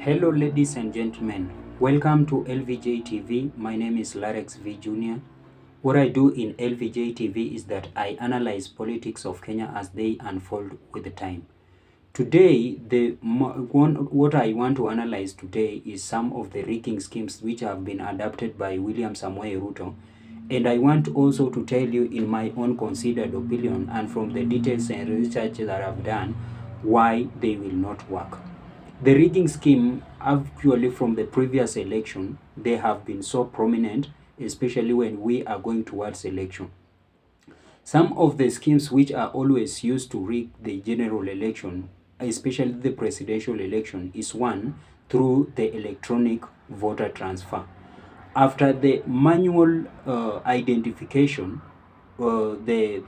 Hello ladies and gentlemen, welcome to LVJ TV. My name is Larex V Jr. What I do in LVJ TV is that I analyze politics of Kenya as they unfold with the time. Today, what I want to analyze today is some of the rigging schemes which have been adopted by William Samoei Ruto, and I want also to tell you in my own considered opinion and from the details and research that I've done why they will not work. The rigging scheme, actually from the previous election, they have been so prominent, especially when we are going towards election. Some of the schemes which are always used to rig the general election, especially the presidential election, is one through the electronic voter transfer. After the manual identification, the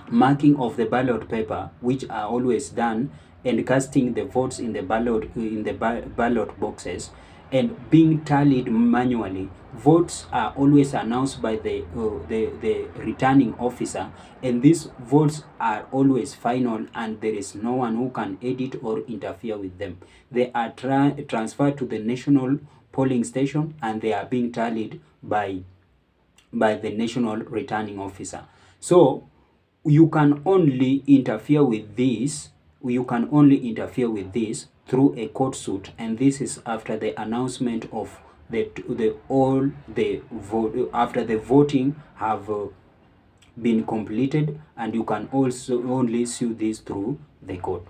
marking of the ballot paper, which are always done, and casting the votes in the ballot boxes and being tallied manually. Votes are always announced by the returning officer, and these votes are always final, and there is no one who can edit or interfere with them. They are transferred to the national polling station, and they are being tallied by the national returning officer. So you can only interfere with this through a court suit, and this is after the announcement of after the voting have been completed, and you can also only sue this through the court.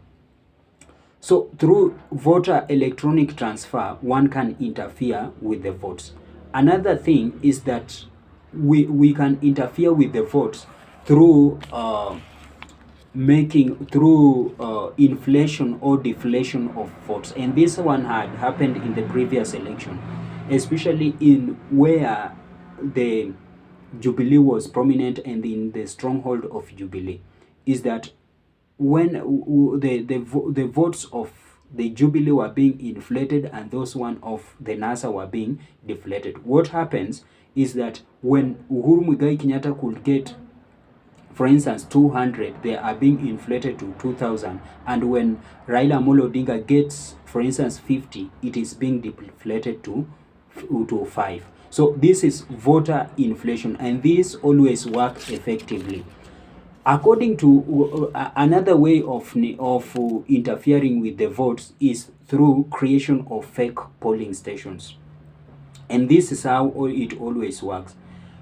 So through voter electronic transfer, one can interfere with the votes. Another thing is that we can interfere with the votes through inflation or deflation of votes, and this one had happened in the previous election, especially in where the Jubilee was prominent, and in the stronghold of Jubilee, is that when the votes of the Jubilee were being inflated and those one of the NASA were being deflated. What happens is that when Uhuru Muigai Kenyatta could get, for instance, 200, they are being inflated to 2,000. And when Raila Amolo Odinga gets, for instance, 50, it is being deflated to 5. So this is voter inflation, and this always works effectively. According to another way of interfering with the votes is through creation of fake polling stations. And this is how it always works.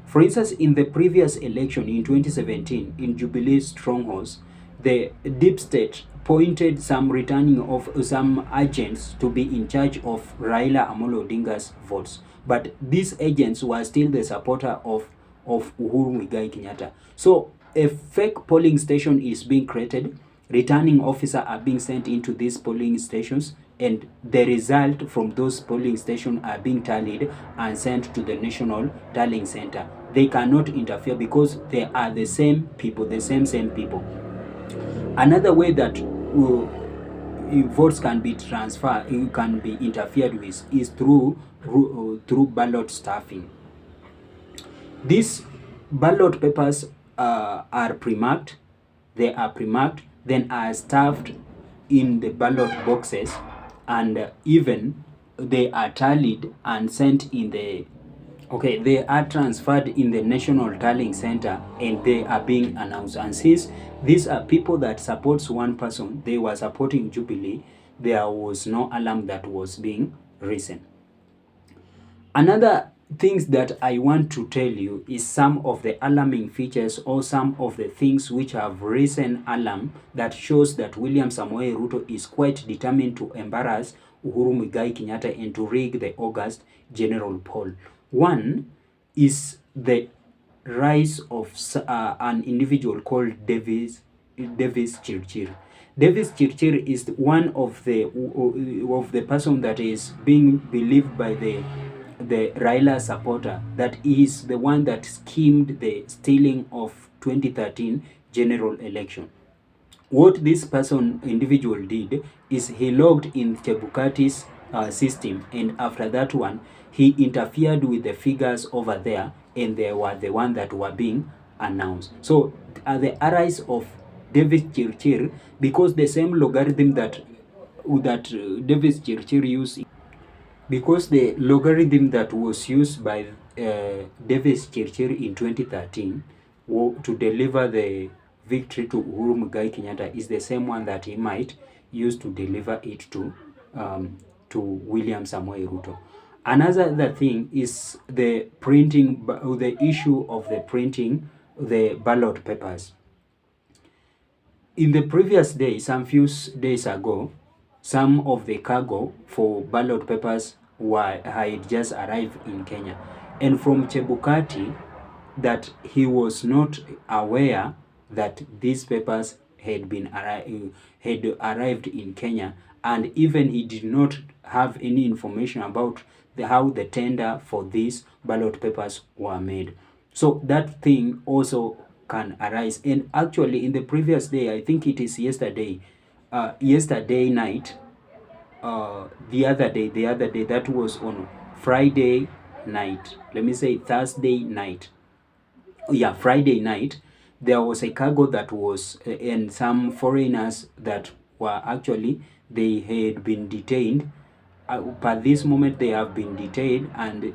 For instance, in the previous election in 2017, in Jubilee strongholds, the deep state appointed some agents to be in charge of Raila Amolo Odinga's votes. But these agents were still the supporter of Uhuru Muigai Kenyatta. So a fake polling station is being created, returning officers are being sent into these polling stations, and the result from those polling stations are being tallied and sent to the national tallying center. They cannot interfere because they are the same people, the same people. Another way that votes can be transferred, can be interfered with, is through ballot stuffing. These ballot papers are pre-marked, then are stuffed in the ballot boxes, and even they are tallied and sent in the they are transferred in the national tallying center, and they are being announced. And since these are people that supports one person, they were supporting Jubilee, there was no alarm that was being risen. Another things that I want to tell you is some of the alarming features, or some of the things which have risen alarm that shows that William Samoei Ruto is quite determined to embarrass Uhuru Muigai Kenyatta and to rig the August general poll. One is the rise of an individual called Davis Chirchir. Davis Chirchir is one of the person that is being believed by the Raila supporter that is the one that schemed the stealing of 2013 general election. What this individual did is he logged in Chebukati's system, and after that one, he interfered with the figures over there, and they were the one that were being announced. So the arise of Davis Chirchir, because the same logarithm that Davis Chirchir used, because the logarithm that was used by Davis Chirchir in 2013 to deliver the victory to Uhuru Muigai Kenyatta is the same one that he might use to deliver it to William Samoei Ruto. Another thing is the printing, the issue of the printing the ballot papers. In the previous day, some few days ago, some of the cargo for ballot papers had just arrived in Kenya. And from Chebukati, that he was not aware that these papers had arrived in Kenya, and even he did not have any information about how the tender for these ballot papers were made. So that thing also can arise. And actually, in the previous day, I think it is yesterday night, the other day, that was on Friday night, let me say Thursday night, yeah, Friday night, there was a cargo that was, and some foreigners that were actually, they had been detained. By this moment, they have been detained, and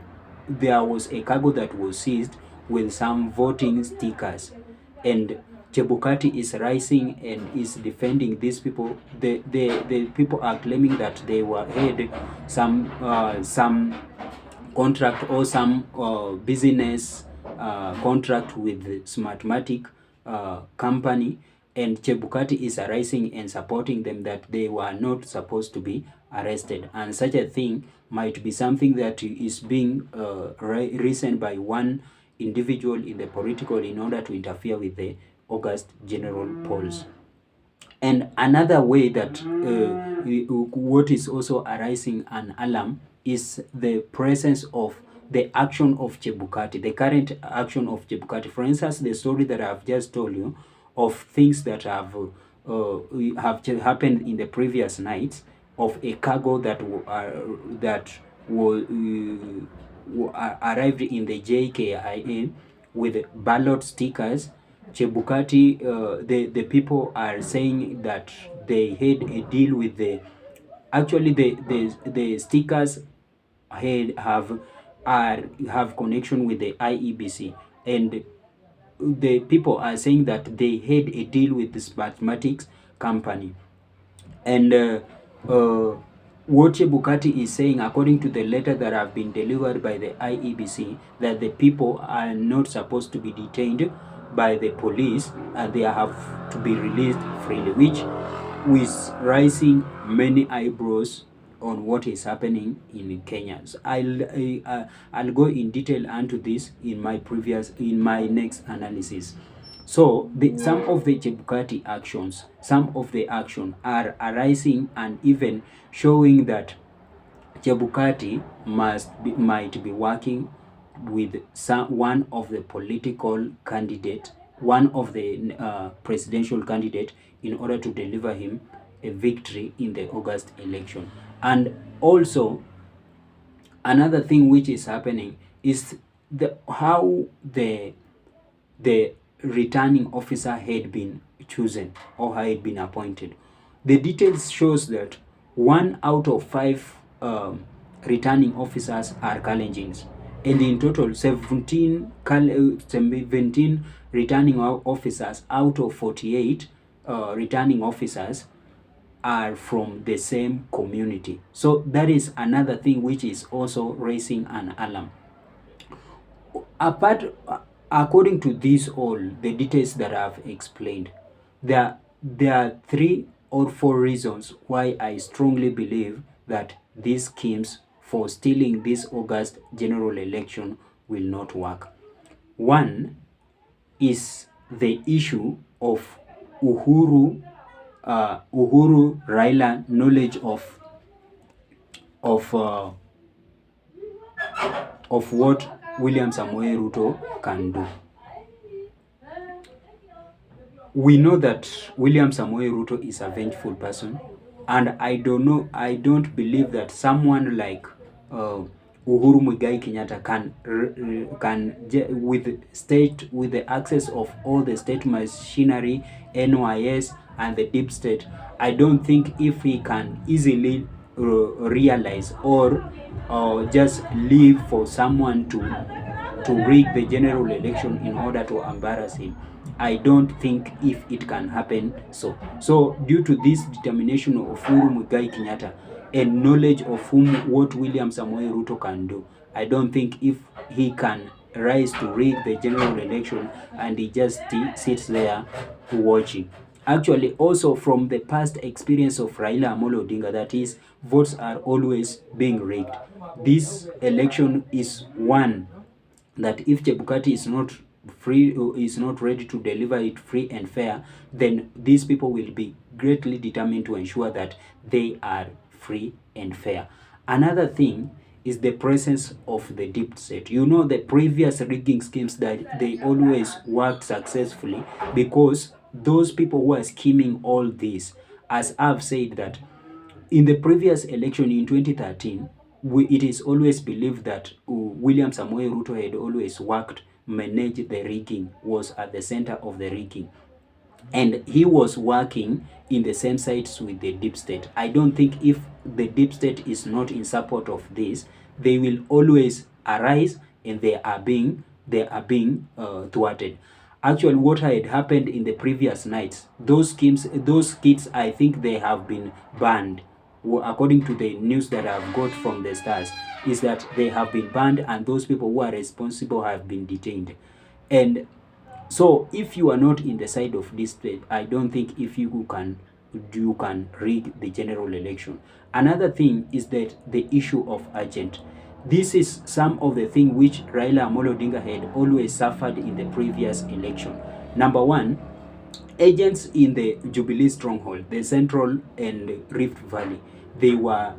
there was a cargo that was seized with some voting stickers. And Chebukati is rising and is defending these people. The people are claiming that they had some contract or some business contract with Smartmatic company, and Chebukati is arising and supporting them that they were not supposed to be arrested, and such a thing might be something that is being reasoned by one individual in the political in order to interfere with the August general polls. And another way that what is also arising an alarm is the presence of the action of Chebukati, the current action of Chebukati. For instance, the story that I've just told you of things that have happened in the previous nights, of a cargo that arrived in the JKIA with ballot stickers. Chebukati, the people are saying that they had a deal with the, actually the stickers have connection with the IEBC, and the people are saying that they had a deal with the Smartmatics company. And what Chebukati is saying, according to the letter that have been delivered by the IEBC, that the people are not supposed to be detained by the police and they have to be released freely, which is raising many eyebrows on what is happening in Kenya. So I'll go in detail into this in my next analysis. So some of the Chebukati actions, some of the action are arising and even showing that Chebukati might be working with one of the political candidate, one of the presidential candidate, in order to deliver him a victory in the August election. And also, another thing which is happening is how the returning officer had been chosen or had been appointed. The details shows that 1 out of 5 returning officers are Kalenjins, and in total 17 returning officers out of 48 returning officers are from the same community. So that is another thing which is also raising an alarm. According to these all the details that I've explained, there are 3 or 4 reasons why I strongly believe that these schemes for stealing this August general election will not work. One is the issue of Uhuru Raila knowledge of what William Samoei Ruto can do. We know that William Samoei Ruto is a vengeful person, and I don't believe that someone like Uhuru Muigai Kenyatta with the access of all the state machinery, NYS and the deep state, I don't think if he can easily realize or just leave for someone to rig the general election in order to embarrass him. I don't think if it can happen so. So due to this determination of Uhuru Muigai Kenyatta and knowledge of what William Samoei Ruto can do, I don't think if he can rise to rig the general election and he just sits there watching. Actually, also from the past experience of Raila Amolo Odinga, that is, votes are always being rigged. This election is one that if Chebukati is not is not ready to deliver it free and fair, then these people will be greatly determined to ensure that they are free and fair. Another thing is the presence of the deep state. You know, the previous rigging schemes, that they always worked successfully because those people who are scheming all this, as I've said, that in the previous election in 2013, it is always believed that William Samoei Ruto had always managed the rigging, was at the center of the rigging. And he was working in the same sites with the deep state. I don't think if the deep state is not in support of this, they will always arise and they are being thwarted. Actually, what had happened in the previous nights, those kits, I think they have been banned. According to the news that I've got from the Stars, is that they have been banned and those people who are responsible have been detained. And so if you are not in the side of this state, I don't think if you can rig the general election. Another thing is that the issue of agent. This is some of the thing which Raila Amolo Odinga had always suffered in the previous election. Number one, agents in the Jubilee stronghold, the Central and Rift Valley, they were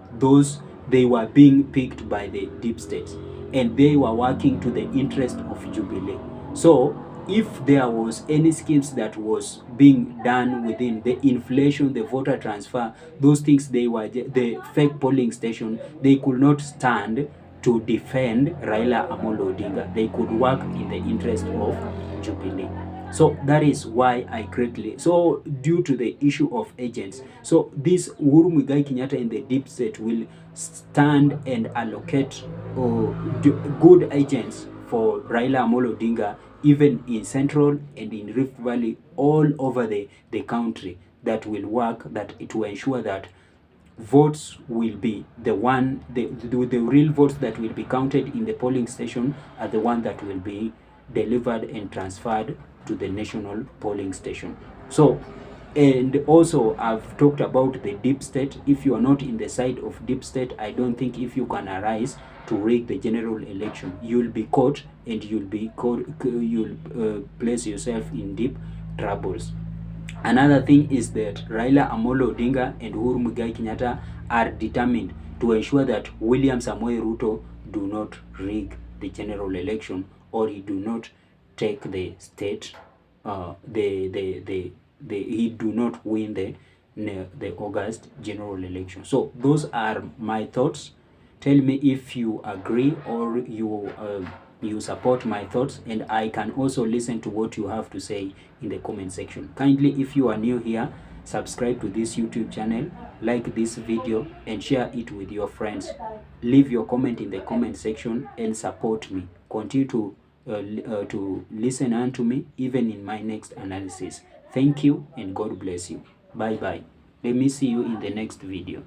being picked by the deep state and they were working to the interest of Jubilee. So if there was any schemes that was being done within the inflation, the voter transfer, those things, they were the fake polling station, they could not stand to defend Raila Amolo Odinga. They could work in the interest of Jubilee. So that is why I greatly, so due to the issue of agents, so this Uhuru Muigai Kenyatta in the deep state will stand and allocate good agents for Raila Amolo Odinga, even in Central and in Rift Valley, all over the country, that will work to ensure that votes will be the real votes that will be counted in the polling station are the one that will be delivered and transferred to the national polling station. So, and also I've talked about the deep state. If you are not in the side of deep state, I don't think if you can arise to rig the general election, you'll be caught and you'll place yourself in deep troubles. Another thing is that Raila Amolo Odinga and Uhuru Muigai Kenyatta are determined to ensure that William Samoei Ruto do not rig the general election, or he do not take the state, he do not win the August general election. So those are my thoughts. Tell me if you agree or you support my thoughts, and I can also listen to what you have to say in the comment section. Kindly, if you are new here, subscribe to this YouTube channel, like this video and share it with your friends. Leave your comment in the comment section and support me. Continue to listen unto me even in my next analysis. Thank you and God bless you. Bye bye. Let me see you in the next video.